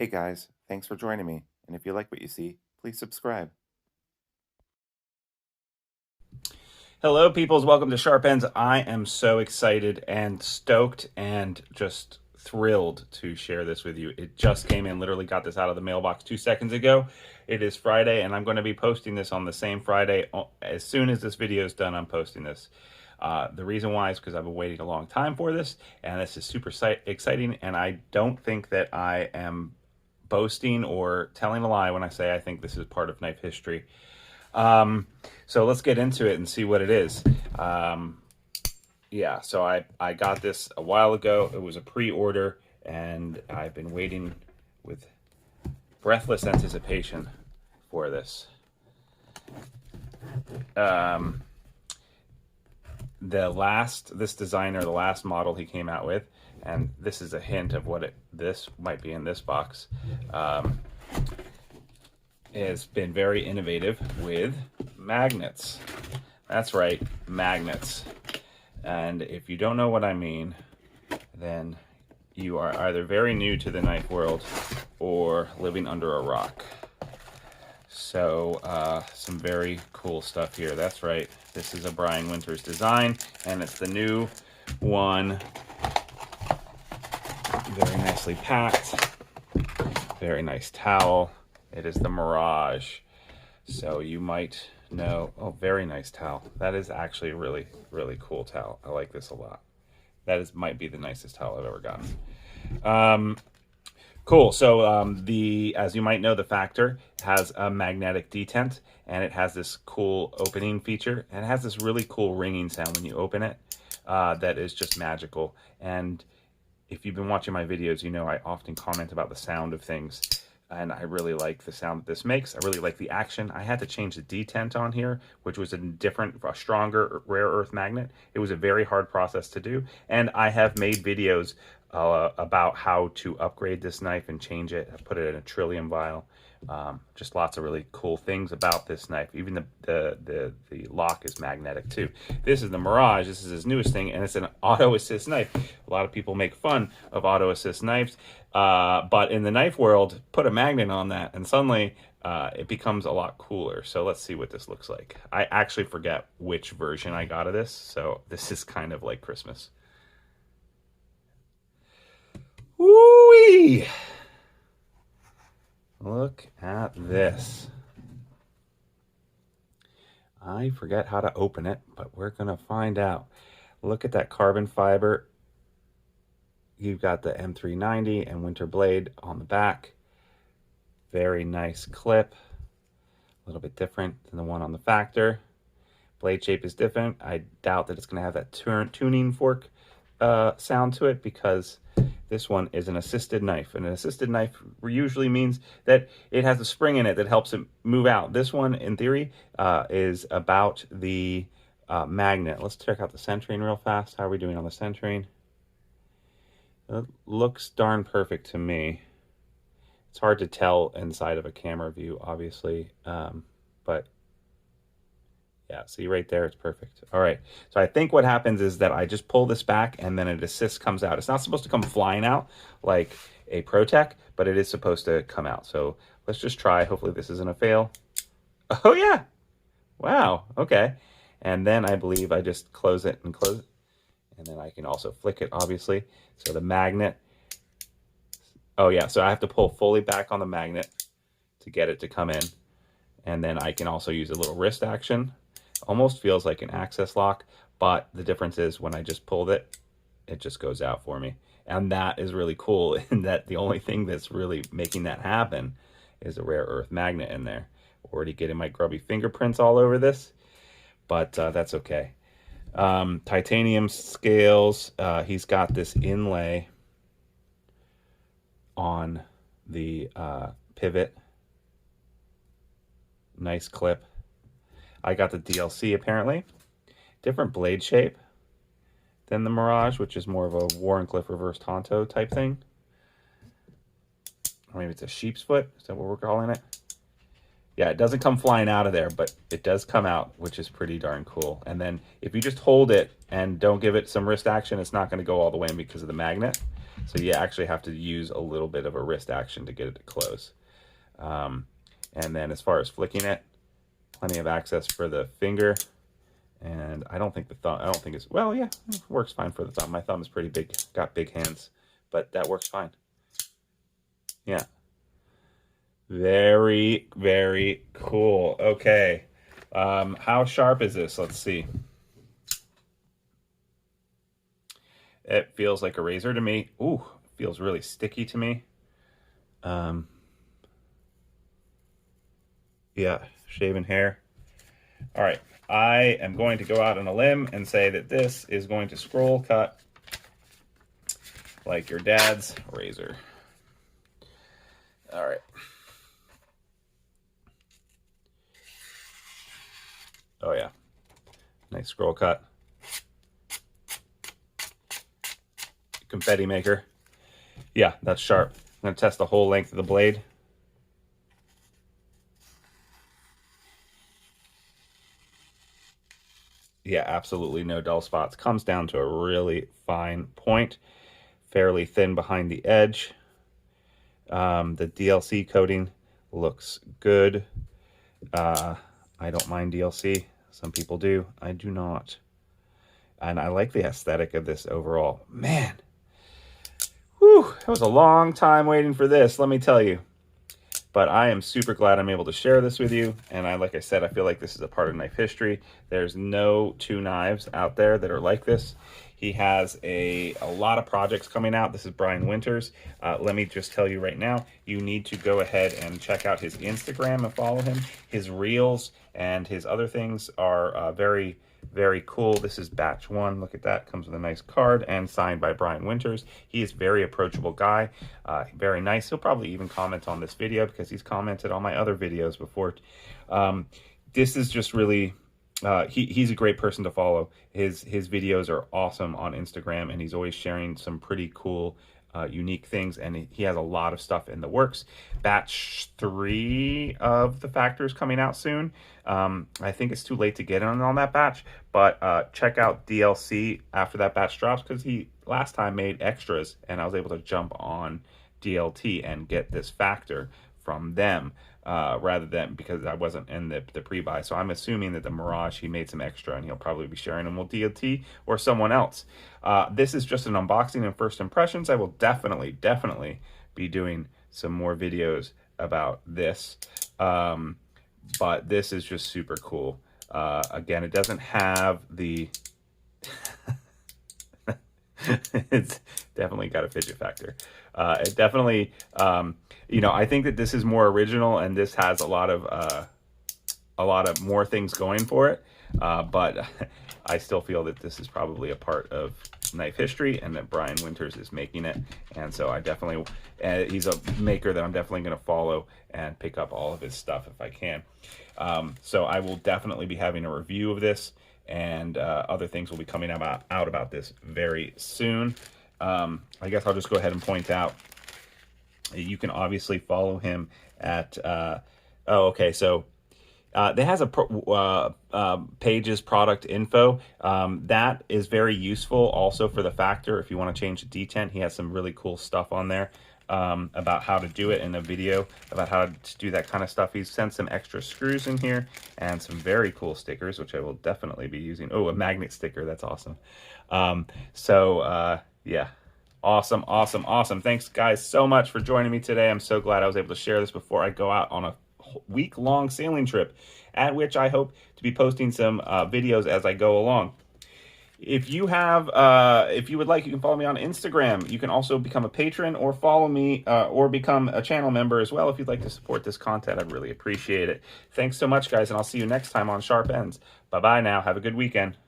Hey guys, thanks for joining me, and if you like what you see, please subscribe. Hello, peoples. Welcome to Sharp Ends. I am so excited and stoked and just thrilled to share this with you. It just came in, literally got this out of the mailbox 2 seconds ago. It is Friday, and I'm going to be posting this on the same Friday. As soon as this video is done, I'm posting this. The reason why is because I've been waiting a long time for this, and this is super exciting, and I don't think that I am boasting or telling a lie when I say I think this is part of knife history. So let's get into it and see what it is. Yeah, so I got this a while ago. It was a pre-order, and I've been waiting with breathless anticipation for this. This designer, the last model he came out with, and this is a hint of what this might be in this box, has been very innovative with magnets. That's right, magnets. And if you don't know what I mean, then you are either very new to the knife world or living under a rock. So some very cool stuff here. That's right, this is a Bryan Winters design, and it's the new one. Very nicely packed, very nice towel. It is the Mirage. So you might know, oh, very nice towel. That is actually a really, really cool towel. I like this a lot. Might be the nicest towel I've ever gotten. Cool. So as you might know, the Factor has a magnetic detent, and it has this cool opening feature, and it has this really cool ringing sound when you open it that is just magical. And if you've been watching my videos, you know I often comment about the sound of things, and I really like the sound that this makes. I really like the action. I had to change the detent on here, which was a stronger rare earth magnet. It was a very hard process to do, and I have made videos about how to upgrade this knife and change it. I put it in a trillium vial. Just lots of really cool things about this knife. Even the lock is magnetic too. This is the Mirage. This is his newest thing, and it's an auto assist knife. A lot of people make fun of auto assist knives, but in the knife world, put a magnet on that, and suddenly it becomes a lot cooler. So let's see what this looks like. I actually forget which version I got of this, so this is kind of like Christmas. Woo-wee! Look at this. I forget how to open it, but we're going to find out. Look at that carbon fiber. You've got the M390 and Winterblade on the back. Very nice clip. A little bit different than the one on the Factor. Blade shape is different. I doubt that it's going to have that tuning fork sound to it, because this one is an assisted knife. And an assisted knife usually means that it has a spring in it that helps it move out. This one, in theory, is about the magnet. Let's check out the centering real fast. How are we doing on the centering? It looks darn perfect to me. It's hard to tell inside of a camera view, obviously, but yeah, see right there, it's perfect. All right, so I think what happens is that I just pull this back, and then an assist comes out. It's not supposed to come flying out like a ProTech, but it is supposed to come out. So let's just try. Hopefully this isn't a fail. Oh yeah, wow, okay. And then I believe I just close it, and then I can also flick it, obviously. So the magnet, oh yeah, so I have to pull fully back on the magnet to get it to come in. And then I can also use a little wrist action. Almost feels like an access lock, but the difference is when I just pulled it, it just goes out for me. And that is really cool, in that the only thing that's really making that happen is a rare earth magnet in there. Already getting my grubby fingerprints all over this, but that's okay. Titanium scales. He's got this inlay on the pivot. Nice clip. I got the DLC apparently. Different blade shape than the Mirage, which is more of a Warncliffe reverse Tonto type thing. Or maybe it's a sheep's foot. Is that what we're calling it? Yeah, it doesn't come flying out of there, but it does come out, which is pretty darn cool. And then if you just hold it and don't give it some wrist action, it's not going to go all the way in because of the magnet. So you actually have to use a little bit of a wrist action to get it to close. And then as far as flicking it, plenty of access for the finger. And I don't think the thumb, I don't think it's, well, yeah, it works fine for the thumb. My thumb is pretty big, got big hands, but that works fine. Yeah. Very, very cool. Okay. How sharp is this? Let's see. It feels like a razor to me. Ooh, feels really sticky to me. Yeah, shaven hair. All right, I am going to go out on a limb and say that this is going to scroll cut like your dad's razor. All right. Oh yeah, nice scroll cut. Confetti maker. Yeah, that's sharp. I'm gonna test the whole length of the blade. Yeah, absolutely no dull spots. Comes down to a really fine point, fairly thin behind the edge. The DLC coating looks good. I don't mind DLC. Some people do. I do not. And I like the aesthetic of this overall. Man, whew, it was a long time waiting for this, let me tell you. But I am super glad I'm able to share this with you. And like I said, I feel like this is a part of knife history. There's no two knives out there that are like this. He has a lot of projects coming out. This is Bryan Winters. Let me just tell you right now, you need to go ahead and check out his Instagram and follow him. His reels and his other things are very, very cool. This is batch 1. Look at that. Comes with a nice card and signed by Bryan Winters. He is a very approachable guy. Very nice. He'll probably even comment on this video because he's commented on my other videos before. This is just really... he's a great person to follow. His videos are awesome on Instagram, and he's always sharing some pretty cool, unique things, and he has a lot of stuff in the works. Batch 3 of the factors coming out soon. I think it's too late to get in on that batch, but check out DLC after that batch drops, because he last time made extras, and I was able to jump on DLT and get this factor from them. Rather than, because I wasn't in the pre-buy. So I'm assuming that the Mirage, he made some extra, and he'll probably be sharing them with DLT or someone else. This is just an unboxing and first impressions. I will definitely be doing some more videos about this. But this is just super cool. Again, it doesn't have the... It's definitely got a fidget factor. It definitely... you know, I think that this is more original, and this has a lot of more things going for it. But I still feel that this is probably a part of knife history, and that Bryan Winters is making it. And so I definitely, he's a maker that I'm definitely going to follow and pick up all of his stuff if I can. So I will definitely be having a review of this, and other things will be coming out about this very soon. I guess I'll just go ahead and point out, you can obviously follow him at, so they has a pages product info. That is very useful also for the factor. If you want to change the detent, he has some really cool stuff on there about how to do it in a video, about how to do that kind of stuff. He's sent some extra screws in here and some very cool stickers, which I will definitely be using. Oh, a magnet sticker. That's awesome. Yeah. Awesome. Thanks, guys, so much for joining me today. I'm so glad I was able to share this before I go out on a week-long sailing trip, at which I hope to be posting some videos as I go along. If you have, if you would like, you can follow me on Instagram. You can also become a patron or follow me or become a channel member as well if you'd like to support this content. I'd really appreciate it. Thanks so much, guys, and I'll see you next time on Sharp Ends. Bye-bye now. Have a good weekend.